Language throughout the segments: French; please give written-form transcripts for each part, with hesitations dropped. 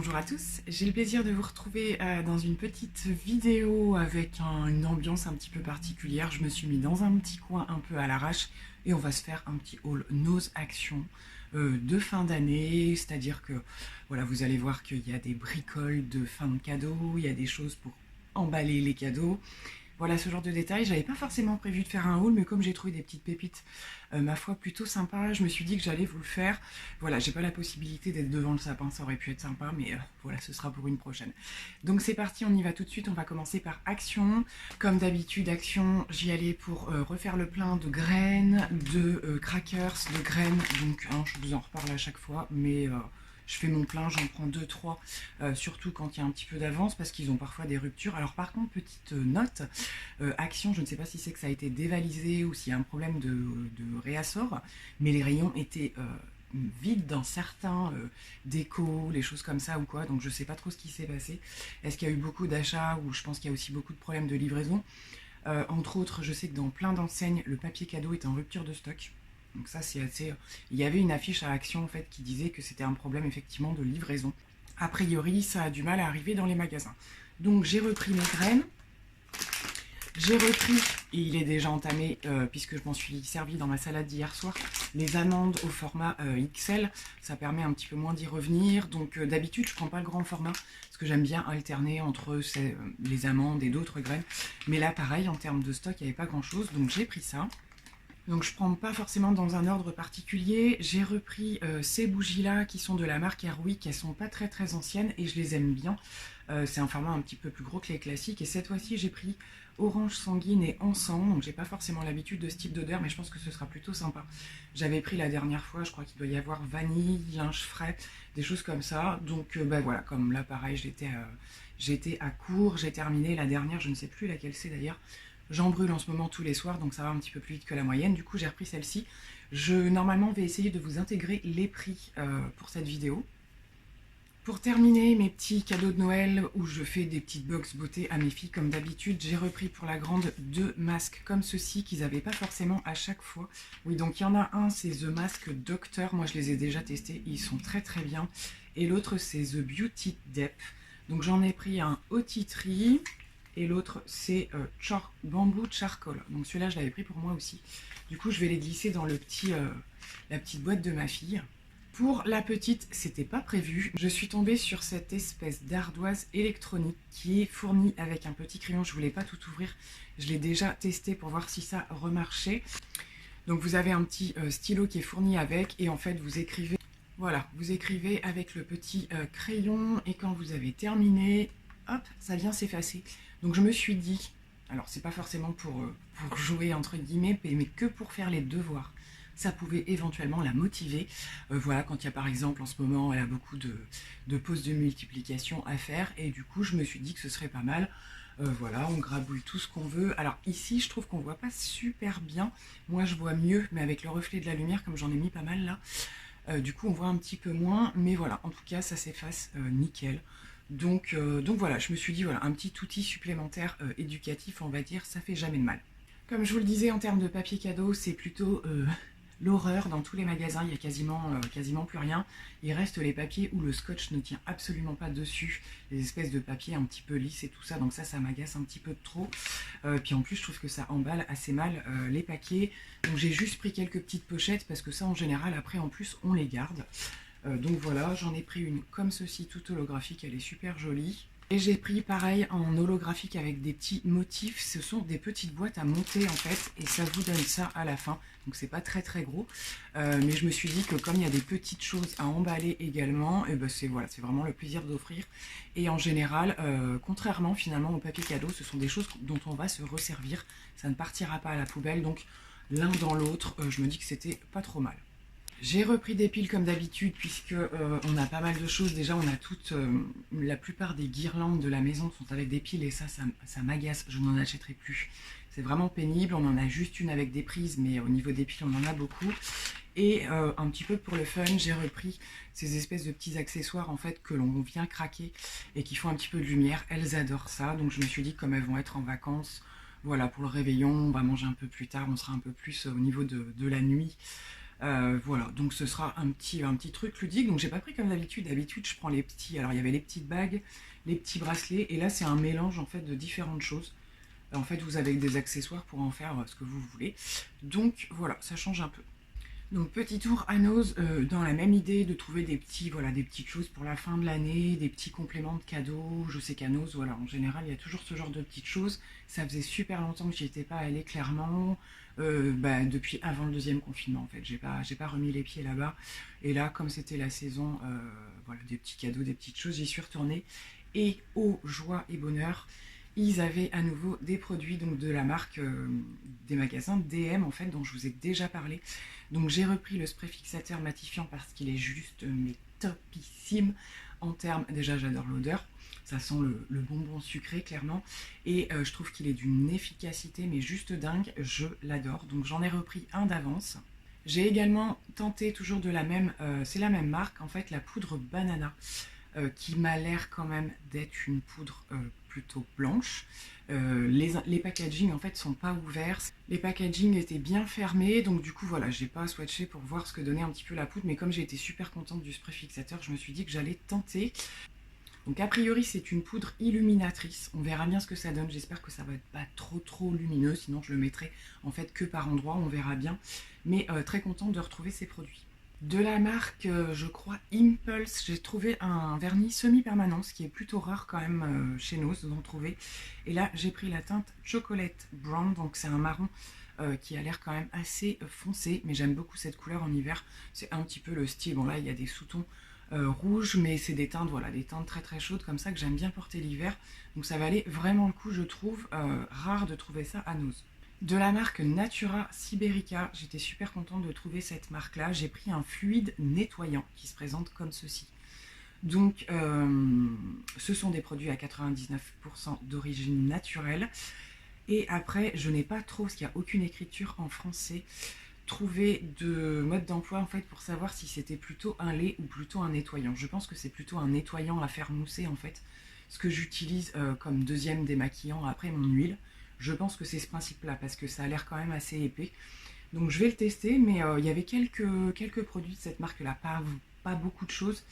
Bonjour à tous, j'ai le plaisir de vous retrouver dans une petite vidéo avec une ambiance un petit peu particulière. Je me suis mis dans un petit coin un peu à l'arrache et on va se faire un petit haul nos actions de fin d'année, c'est-à-dire que voilà, vous allez voir qu'il y a des bricoles de fin de cadeaux, il y a des choses pour emballer les cadeaux. Voilà ce genre de détails. J'avais pas forcément prévu de faire un haul, mais comme j'ai trouvé des petites pépites, ma foi, plutôt sympa, je me suis dit que j'allais vous le faire. Voilà, j'ai pas la possibilité d'être devant le sapin, ça aurait pu être sympa, mais voilà, ce sera pour une prochaine. Donc c'est parti, on y va tout de suite. On va commencer par Action. Comme d'habitude, Action, j'y allais pour refaire le plein de graines, de crackers, de graines. Donc je vous en reparle à chaque fois, mais je fais mon plein, j'en prends 2-3, surtout quand il y a un petit peu d'avance, parce qu'ils ont parfois des ruptures. Alors par contre, petite note, Action, je ne sais pas si c'est que ça a été dévalisé ou s'il y a un problème de réassort, mais les rayons étaient vides dans certains décos, les choses comme ça ou quoi, donc je ne sais pas trop ce qui s'est passé. Est-ce qu'il y a eu beaucoup d'achats, ou je pense qu'il y a aussi beaucoup de problèmes de livraison. Entre autres, je sais que dans plein d'enseignes, le papier cadeau est en rupture de stock. Donc ça c'est assez... Il y avait une affiche à Action en fait qui disait que c'était un problème effectivement de livraison. A priori ça a du mal à arriver dans les magasins. Donc j'ai repris mes graines. J'ai repris, et il est déjà entamé puisque je m'en suis servi dans ma salade d'hier soir, les amandes au format XL. Ça permet un petit peu moins d'y revenir. Donc d'habitude je prends pas le grand format parce que j'aime bien alterner entre les amandes et d'autres graines. Mais là pareil, en termes de stock il n'y avait pas grand chose, donc j'ai pris ça. Donc je ne prends pas forcément dans un ordre particulier. J'ai repris ces bougies-là qui sont de la marque Airwick. Elles sont pas très anciennes et je les aime bien. C'est un format un petit peu plus gros que les classiques. Et cette fois-ci, j'ai pris orange sanguine et encens. Donc j'ai pas forcément l'habitude de ce type d'odeur, mais je pense que ce sera plutôt sympa. J'avais pris la dernière fois, je crois qu'il doit y avoir vanille, linge frais, des choses comme ça. Donc bah voilà, comme là pareil, j'étais à court, j'ai terminé la dernière, je ne sais plus laquelle c'est d'ailleurs. J'en brûle en ce moment tous les soirs, donc ça va un petit peu plus vite que la moyenne. Du coup, j'ai repris celle-ci. Je, normalement, vais essayer de vous intégrer les prix pour cette vidéo. Pour terminer mes petits cadeaux de Noël, où je fais des petites box beauté à mes filles, comme d'habitude, j'ai repris pour la grande 2 masques comme ceci, qu'ils n'avaient pas forcément à chaque fois. Oui, donc il y en a un, c'est The Mask Doctor. Moi, je les ai déjà testés. Ils sont très bien. Et l'autre, c'est The Beauty Dep. Donc j'en ai pris un au tea tree. Et l'autre, c'est Bamboo Charcoal. Donc celui-là, je l'avais pris pour moi aussi. Du coup, je vais les glisser dans la petite boîte de ma fille. Pour la petite, c'était pas prévu. Je suis tombée sur cette espèce d'ardoise électronique qui est fournie avec un petit crayon. Je voulais pas tout ouvrir. Je l'ai déjà testé pour voir si ça remarchait. Donc vous avez un petit stylo qui est fourni avec. Et en fait, vous écrivez... Voilà, vous écrivez avec le petit crayon. Et quand vous avez terminé, hop, ça vient s'effacer. Donc je me suis dit, alors c'est pas forcément pour jouer entre guillemets, mais que pour faire les devoirs. Ça pouvait éventuellement la motiver. Voilà, quand il y a par exemple en ce moment, elle a beaucoup de pauses de multiplication à faire. Et du coup, je me suis dit que ce serait pas mal. Voilà, on grabouille tout ce qu'on veut. Alors ici, je trouve qu'on voit pas super bien. Moi, je vois mieux, mais avec le reflet de la lumière, comme j'en ai mis pas mal là. Du coup, on voit un petit peu moins. Mais voilà, en tout cas, ça s'efface nickel. Donc voilà, je me suis dit, voilà, un petit outil supplémentaire éducatif, on va dire, ça fait jamais de mal. Comme je vous le disais, en termes de papier cadeau, c'est plutôt l'horreur. Dans tous les magasins, il y a quasiment plus rien. Il reste les papiers où le scotch ne tient absolument pas dessus, les espèces de papiers un petit peu lisses et tout ça, donc ça m'agace un petit peu trop. Puis en plus, je trouve que ça emballe assez mal les paquets. Donc j'ai juste pris quelques petites pochettes, parce que ça, en général, après, en plus, on les garde. Donc voilà, j'en ai pris une comme ceci, toute holographique, elle est super jolie. Et j'ai pris pareil en holographique avec des petits motifs. Ce sont des petites boîtes à monter en fait, et ça vous donne ça à la fin. Donc c'est pas très gros, mais je me suis dit que comme il y a des petites choses à emballer également, et ben c'est voilà, c'est vraiment le plaisir d'offrir. Et en général, contrairement finalement au papier cadeau, ce sont des choses dont on va se resservir. Ça ne partira pas à la poubelle, donc l'un dans l'autre, je me dis que c'était pas trop mal. J'ai repris des piles comme d'habitude, puisque on a pas mal de choses. Déjà, on a la plupart des guirlandes de la maison sont avec des piles, et ça m'agace, je n'en achèterai plus. C'est vraiment pénible. On en a juste une avec des prises, mais au niveau des piles, on en a beaucoup. Et un petit peu pour le fun, j'ai repris ces espèces de petits accessoires en fait que l'on vient craquer et qui font un petit peu de lumière. Elles adorent ça, donc je me suis dit que comme elles vont être en vacances, voilà, pour le réveillon, on va manger un peu plus tard, on sera un peu plus au niveau de la nuit. Voilà, donc ce sera un petit truc ludique. Donc j'ai pas pris comme d'habitude. D'habitude, je prends les petits. Alors il y avait les petites bagues, les petits bracelets, et là c'est un mélange en fait de différentes choses. En fait, vous avez des accessoires pour en faire ce que vous voulez. Donc voilà, ça change un peu. Donc petit tour à Nose, dans la même idée de trouver des petits, voilà, des petites choses pour la fin de l'année, des petits compléments de cadeaux. Je sais qu'à Nose, voilà, en général, il y a toujours ce genre de petites choses. Ça faisait super longtemps que j'y étais pas allée, clairement. Depuis avant le deuxième confinement, en fait, j'ai pas remis les pieds là-bas. Et là, comme c'était la saison, voilà, des petits cadeaux, des petites choses, j'y suis retournée. Et aux joie et bonheur, ils avaient à nouveau des produits donc de la marque des magasins DM en fait dont je vous ai déjà parlé. Donc j'ai repris le spray fixateur matifiant parce qu'il est juste mais topissime en termes, déjà j'adore l'odeur, ça sent le bonbon sucré clairement, et je trouve qu'il est d'une efficacité mais juste dingue, je l'adore. Donc j'en ai repris un d'avance. J'ai également tenté toujours de la même, c'est la même marque en fait, la poudre banana, qui m'a l'air quand même d'être une poudre plutôt blanche. Les packaging en fait sont pas ouverts. Les packaging étaient bien fermés, donc du coup voilà, j'ai pas swatché pour voir ce que donnait un petit peu la poudre, mais comme j'ai été super contente du spray fixateur, je me suis dit que j'allais tenter. Donc a priori c'est une poudre illuminatrice, on verra bien ce que ça donne, j'espère que ça va être pas trop lumineux, sinon je le mettrai en fait que par endroit, on verra bien. Mais très contente de retrouver ces produits. De la marque, je crois, Impulse, j'ai trouvé un vernis semi-permanent, ce qui est plutôt rare quand même chez Nose d'en trouver. Et là, j'ai pris la teinte Chocolate Brown, donc c'est un marron qui a l'air quand même assez foncé, mais j'aime beaucoup cette couleur en hiver. C'est un petit peu le style, bon là, il y a des sous-tons rouges, mais c'est des teintes, voilà, des teintes très chaudes comme ça que j'aime bien porter l'hiver. Donc ça valait vraiment le coup, je trouve, rare de trouver ça à Nose. De la marque Natura Siberica, j'étais super contente de trouver cette marque-là. J'ai pris un fluide nettoyant qui se présente comme ceci. Donc, ce sont des produits à 99% d'origine naturelle. Et après, je n'ai pas trop, parce qu'il n'y a aucune écriture en français, trouvé de mode d'emploi en fait pour savoir si c'était plutôt un lait ou plutôt un nettoyant. Je pense que c'est plutôt un nettoyant à faire mousser en fait, ce que j'utilise comme deuxième démaquillant après mon huile. Je pense que c'est ce principe-là parce que ça a l'air quand même assez épais. Donc je vais le tester, mais il y avait quelques produits de cette marque-là, pas beaucoup de choses,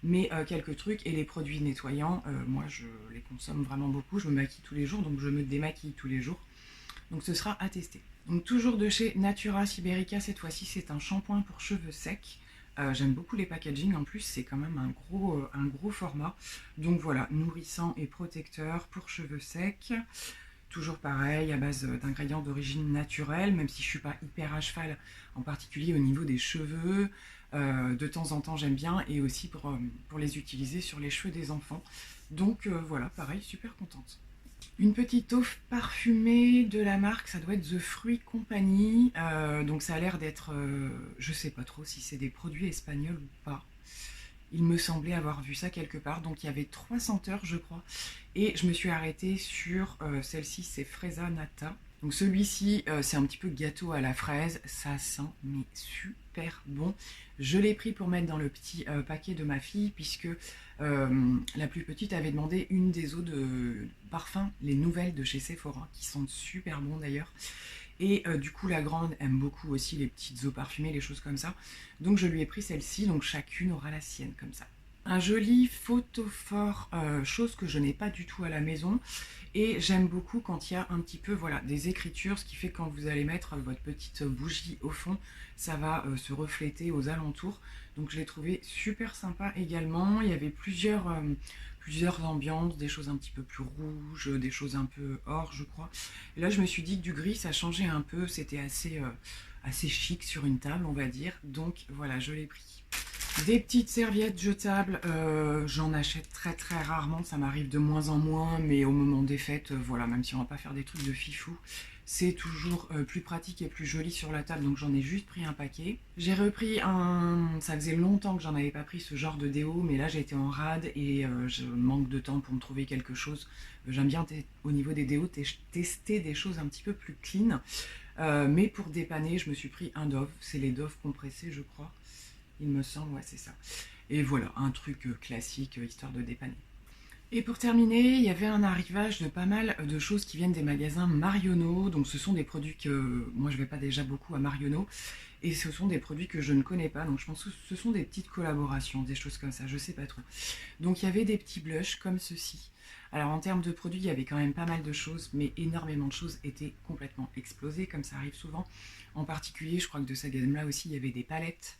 mais quelques trucs. Et les produits nettoyants, moi je les consomme vraiment beaucoup. Je me maquille tous les jours, donc je me démaquille tous les jours. Donc ce sera à tester. Donc toujours de chez Natura Siberica, cette fois-ci c'est un shampoing pour cheveux secs. J'aime beaucoup les packaging, en plus c'est quand même un gros format. Donc voilà, nourrissant et protecteur pour cheveux secs. Toujours pareil, à base d'ingrédients d'origine naturelle, même si je ne suis pas hyper à cheval, en particulier au niveau des cheveux. De temps en temps j'aime bien, et aussi pour les utiliser sur les cheveux des enfants. Donc voilà, pareil, super contente. Une petite eau parfumée de la marque, ça doit être The Fruit Company. Donc ça a l'air d'être, je sais pas trop si c'est des produits espagnols ou pas. Il me semblait avoir vu ça quelque part. Donc il y avait 3 senteurs, je crois. Et je me suis arrêtée sur celle-ci, c'est Fresa Nata. Donc celui-ci, c'est un petit peu gâteau à la fraise. Ça sent mais super bon. Je l'ai pris pour mettre dans le petit paquet de ma fille, puisque la plus petite avait demandé une des eaux de parfum, les nouvelles de chez Sephora, qui sont super bons d'ailleurs. Et du coup, la grande aime beaucoup aussi les petites eaux parfumées, les choses comme ça. Donc je lui ai pris celle-ci, donc chacune aura la sienne comme ça. Un joli photophore, chose que je n'ai pas du tout à la maison. Et j'aime beaucoup quand il y a un petit peu voilà, des écritures, ce qui fait que quand vous allez mettre votre petite bougie au fond, ça va se refléter aux alentours. Donc je l'ai trouvé super sympa également. Il y avait plusieurs ambiances, des choses un petit peu plus rouges, des choses un peu or, je crois. Et là, je me suis dit que du gris, ça changeait un peu. C'était assez chic sur une table, on va dire. Donc voilà, je l'ai pris. Des petites serviettes jetables, j'en achète très rarement, ça m'arrive de moins en moins, mais au moment des fêtes, voilà, même si on va pas faire des trucs de fifou, c'est toujours plus pratique et plus joli sur la table, donc j'en ai juste pris un paquet. J'ai repris ça faisait longtemps que j'en avais pas pris ce genre de déo, mais là j'ai été en rade et je manque de temps pour me trouver quelque chose. J'aime bien au niveau des déos tester des choses un petit peu plus clean, mais pour dépanner, je me suis pris un Dove, c'est les Dove compressés je crois. Il me semble, ouais, c'est ça. Et voilà, un truc classique, histoire de dépanner. Et pour terminer, il y avait un arrivage de pas mal de choses qui viennent des magasins Marionneau. Donc ce sont des produits que moi je vais pas déjà beaucoup à Marionneau. Et ce sont des produits que je ne connais pas. Donc je pense que ce sont des petites collaborations, des choses comme ça, je sais pas trop. Donc il y avait des petits blushs comme ceci. Alors en termes de produits, il y avait quand même pas mal de choses, mais énormément de choses étaient complètement explosées, comme ça arrive souvent. En particulier, je crois que de cette gamme-là aussi, il y avait des palettes.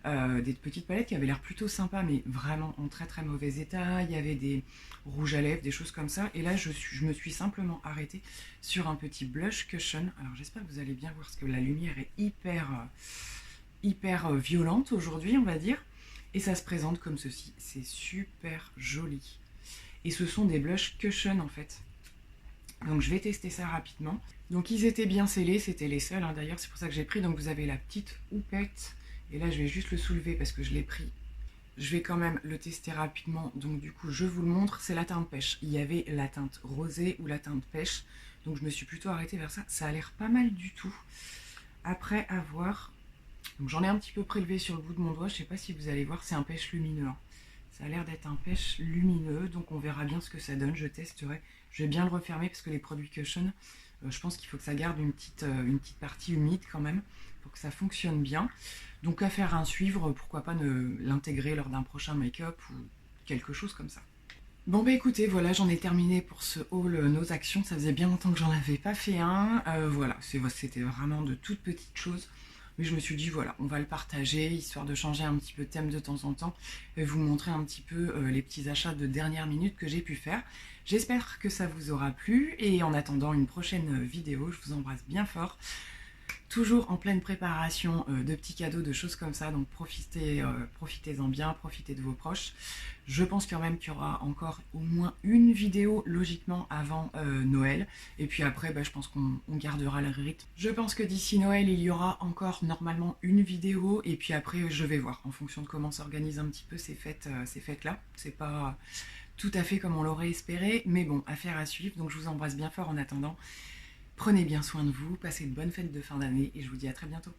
Des petites palettes qui avaient l'air plutôt sympas, mais vraiment en très très mauvais état. Il y avait des rouges à lèvres, des choses comme ça. Et là, je me suis simplement arrêtée sur un petit blush cushion. Alors j'espère que vous allez bien voir, parce que la lumière est hyper violente aujourd'hui, on va dire. Et ça se présente comme ceci. C'est super joli. Et ce sont des blush cushion en fait. Donc je vais tester ça rapidement. Donc ils étaient bien scellés, c'était les seuls, hein, d'ailleurs, c'est pour ça que j'ai pris. Donc vous avez la petite houppette. Et là, je vais juste le soulever parce que je l'ai pris. Je vais quand même le tester rapidement. Donc du coup, je vous le montre. C'est la teinte pêche. Il y avait la teinte rosée ou la teinte pêche. Donc je me suis plutôt arrêtée vers ça. Ça a l'air pas mal du tout. Après avoir... Donc j'en ai un petit peu prélevé sur le bout de mon doigt. Je sais pas si vous allez voir. C'est un pêche lumineux, hein. Ça a l'air d'être un pêche lumineux. Donc on verra bien ce que ça donne. Je testerai. Je vais bien le refermer parce que les produits Cushion, je pense qu'il faut que ça garde une petite partie humide quand même pour que ça fonctionne bien. Donc à faire un suivre, pourquoi pas l'intégrer lors d'un prochain make-up ou quelque chose comme ça. Bon bah écoutez, voilà, j'en ai terminé pour ce haul Nos Actions. Ça faisait bien longtemps que j'en avais pas fait un. Voilà, c'était vraiment de toutes petites choses. Mais je me suis dit, voilà, on va le partager, histoire de changer un petit peu de thème de temps en temps, et vous montrer un petit peu les petits achats de dernière minute que j'ai pu faire. J'espère que ça vous aura plu, et en attendant une prochaine vidéo, je vous embrasse bien fort. Toujours en pleine préparation de petits cadeaux, de choses comme ça, donc profitez-en bien, profitez de vos proches. Je pense quand même qu'il y aura encore au moins une vidéo logiquement avant Noël, et puis après je pense qu'on gardera le rythme. Je pense que d'ici Noël il y aura encore normalement une vidéo, et puis après je vais voir en fonction de comment s'organisent un petit peu ces fêtes là. C'est pas tout à fait comme on l'aurait espéré, mais bon, affaire à suivre. Donc je vous embrasse bien fort en attendant. Prenez bien soin de vous, passez une bonne fête de fin d'année et je vous dis à très bientôt.